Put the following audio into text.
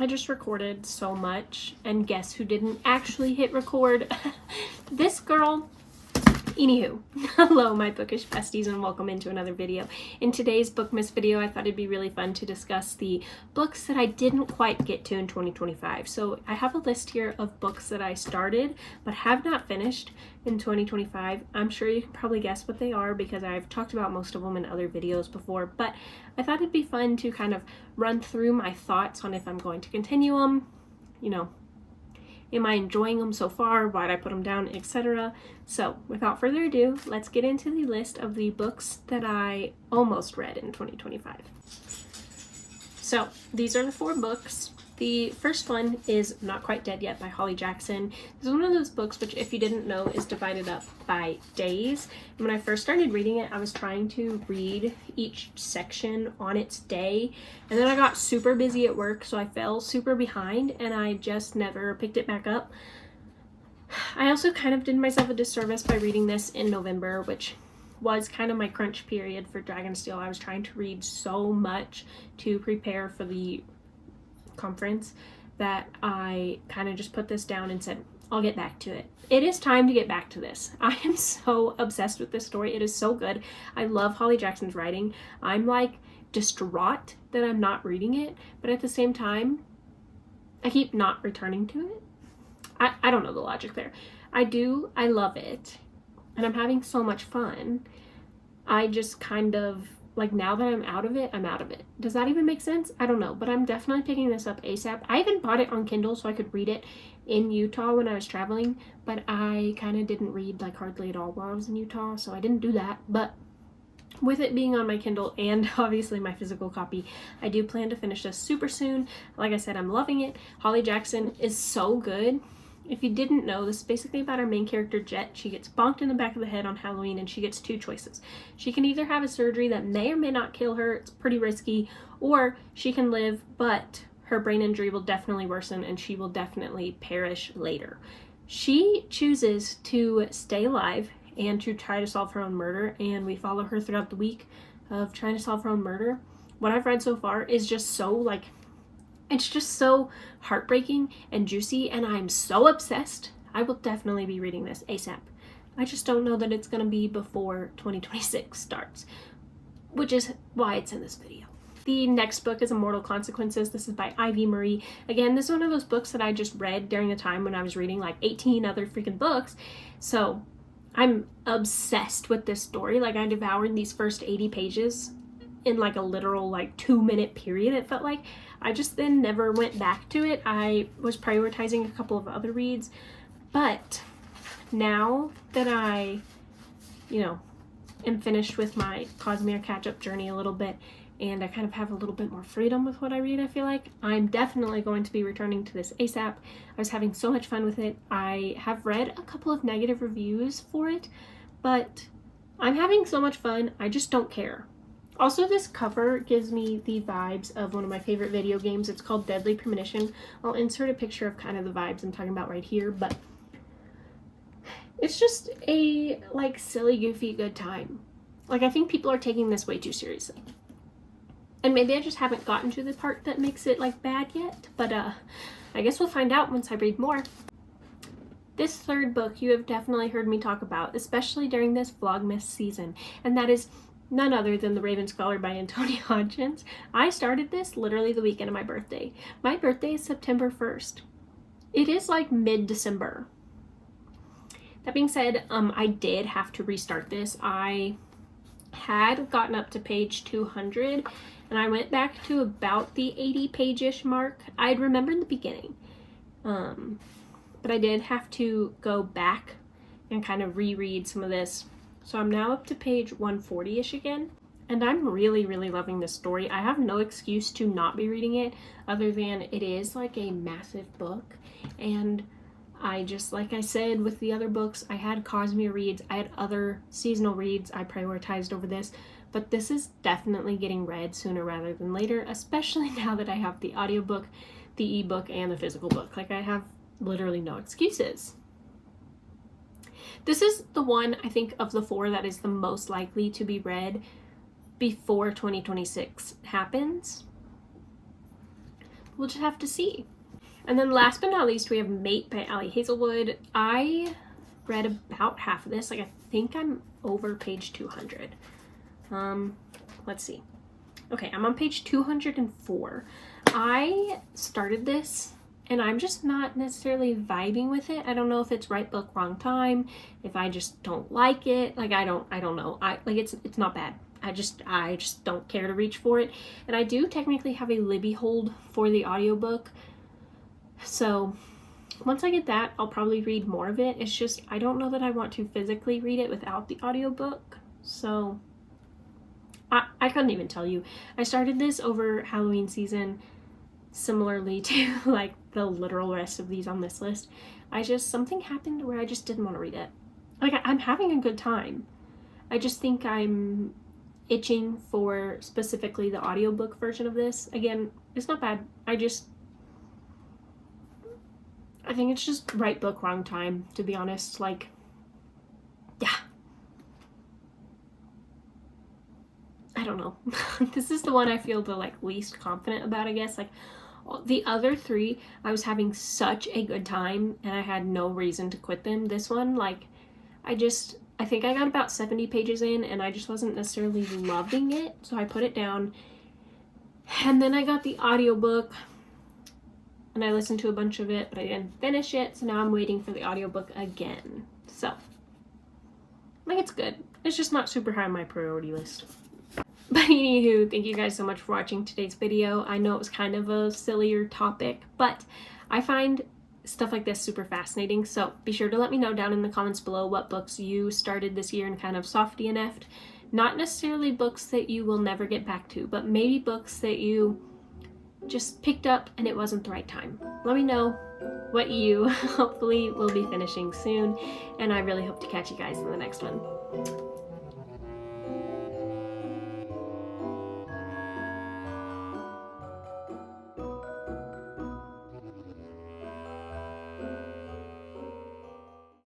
I just recorded so much, and guess who didn't actually hit record? This girl. Anywho, hello my bookish besties and welcome into another video. In today's Bookmas video, I thought it'd be really fun to discuss the books that I didn't quite get to in 2025. So I have a list here of books that I started but have not finished in 2025. I'm sure you can probably guess what they are because I've talked about most of them in other videos before, but I thought it'd be fun to kind of run through my thoughts on if I'm going to continue them, you know, am I enjoying them so far? Why'd I put them down, etc. So without further ado, let's get into the list of the books that I almost read in 2025. So these are the 4 books. The first one is Not Quite Dead Yet by Holly Jackson. This is one of those books which, if you didn't know, is divided up by days. And when I first started reading it, I was trying to read each section on its day. And then I got super busy at work, so I fell super behind and I just never picked it back up. I also kind of did myself a disservice by reading this in November, which was kind of my crunch period for Dragonsteel. I was trying to read so much to prepare for the conference that I kind of just put this down and said, I'll get back to it. It is time to get back to this. I am so obsessed with this story. It is so good. I love Holly Jackson's writing. I'm like distraught that I'm not reading it, but at the same time, I keep not returning to it. I don't know the logic there. I love it, and I'm having so much fun. I just kind of, like, now that I'm out of it, I'm out of it. Does that even make sense? I don't know, but I'm definitely picking this up ASAP. I even bought it on Kindle so I could read it in Utah when I was traveling, but I kind of didn't read like hardly at all while I was in Utah, so I didn't do that. But with it being on my Kindle and obviously my physical copy, I do plan to finish this super soon. Like I said, I'm loving it. Holly Jackson is so good. If you didn't know, this is basically about our main character, Jet. She gets bonked in the back of the head on Halloween, and she gets 2 choices. She can either have a surgery that may or may not kill her, it's pretty risky, or she can live, but her brain injury will definitely worsen, and she will definitely perish later. She chooses to stay alive and to try to solve her own murder, and we follow her throughout the week of trying to solve her own murder. What I've read so far is just so, like, it's just so heartbreaking and juicy, and I'm so obsessed. I will definitely be reading this ASAP. I just don't know that it's going to be before 2026 starts, which is why it's in this video. The next book is Immortal Consequences. This is by Ivy Marie. Again, this is one of those books that I just read during the time when I was reading like 18 other freaking books. So I'm obsessed with this story. Like, I devoured these first 80 pages in like a literal like 2-minute period, it felt like. I just then never went back to it. I was prioritizing a couple of other reads, but now that I, you know, am finished with my Cosmere catch-up journey a little bit, and I kind of have a little bit more freedom with what I read, I feel like, I'm definitely going to be returning to this ASAP. I was having so much fun with it. I have read a couple of negative reviews for it, but I'm having so much fun, I just don't care. Also, this cover gives me the vibes of one of my favorite video games. It's called Deadly Premonition. I'll insert a picture of kind of the vibes I'm talking about right here, but it's just a, like, silly, goofy, good time. Like, I think people are taking this way too seriously. And maybe I just haven't gotten to the part that makes it, like, bad yet, but I guess we'll find out once I read more. This third book you have definitely heard me talk about, especially during this Vlogmas season, and that is none other than The Raven Scholar by Antonia Hodgins. I started this literally the weekend of my birthday. My birthday is September 1st. It is like mid-December. That being said, I did have to restart this. I had gotten up to page 200 and I went back to about the 80 page-ish mark. I'd remembered the beginning. But I did have to go back and kind of reread some of this. So I'm now up to page 140-ish again, and I'm really, really loving this story. I have no excuse to not be reading it other than it is like a massive book, and I just, like I said with the other books, I had Cosmere reads, I had other seasonal reads I prioritized over this, but this is definitely getting read sooner rather than later, especially now that I have the audiobook, the ebook, and the physical book. Like, I have literally no excuses. This is the one, I think, of the 4 that is the most likely to be read before 2026 happens. we'll just have to see. And then last but not least, we have Mate by Ali Hazelwood. I read about half of this. Like, I think I'm over page 200. Let's see. Okay, I'm on page 204. I started this and I'm just not necessarily vibing with it. I don't know if it's right book, wrong time, if I just don't like it. Like, I don't know. It's not bad. I just don't care to reach for it. And I do technically have a Libby hold for the audiobook. So once I get that, I'll probably read more of it. It's just, I don't know that I want to physically read it without the audiobook. So I couldn't even tell you. I started this over Halloween season, similarly to like the literal rest of these on this list. Something happened where I just didn't want to read it. Like, I'm having a good time. I just think I'm itching for specifically the audiobook version of this. Again, it's not bad. I think it's just right book, wrong time, to be honest. Like, yeah. I don't know. This is the one I feel the like least confident about, I guess. Like, the other three, I was having such a good time and I had no reason to quit them. This one, like, I think I got about 70 pages in and I just wasn't necessarily loving it, so I put it down. And then I got the audiobook and I listened to a bunch of it, but I didn't finish it, so now I'm waiting for the audiobook again. So, like, it's good. It's just not super high on my priority list. But anywho, thank you guys so much for watching today's video. I know it was kind of a sillier topic, but I find stuff like this super fascinating. So be sure to let me know down in the comments below what books you started this year and kind of soft DNF'd. Not necessarily books that you will never get back to, but maybe books that you just picked up and it wasn't the right time. Let me know what you hopefully will be finishing soon, and I really hope to catch you guys in the next one.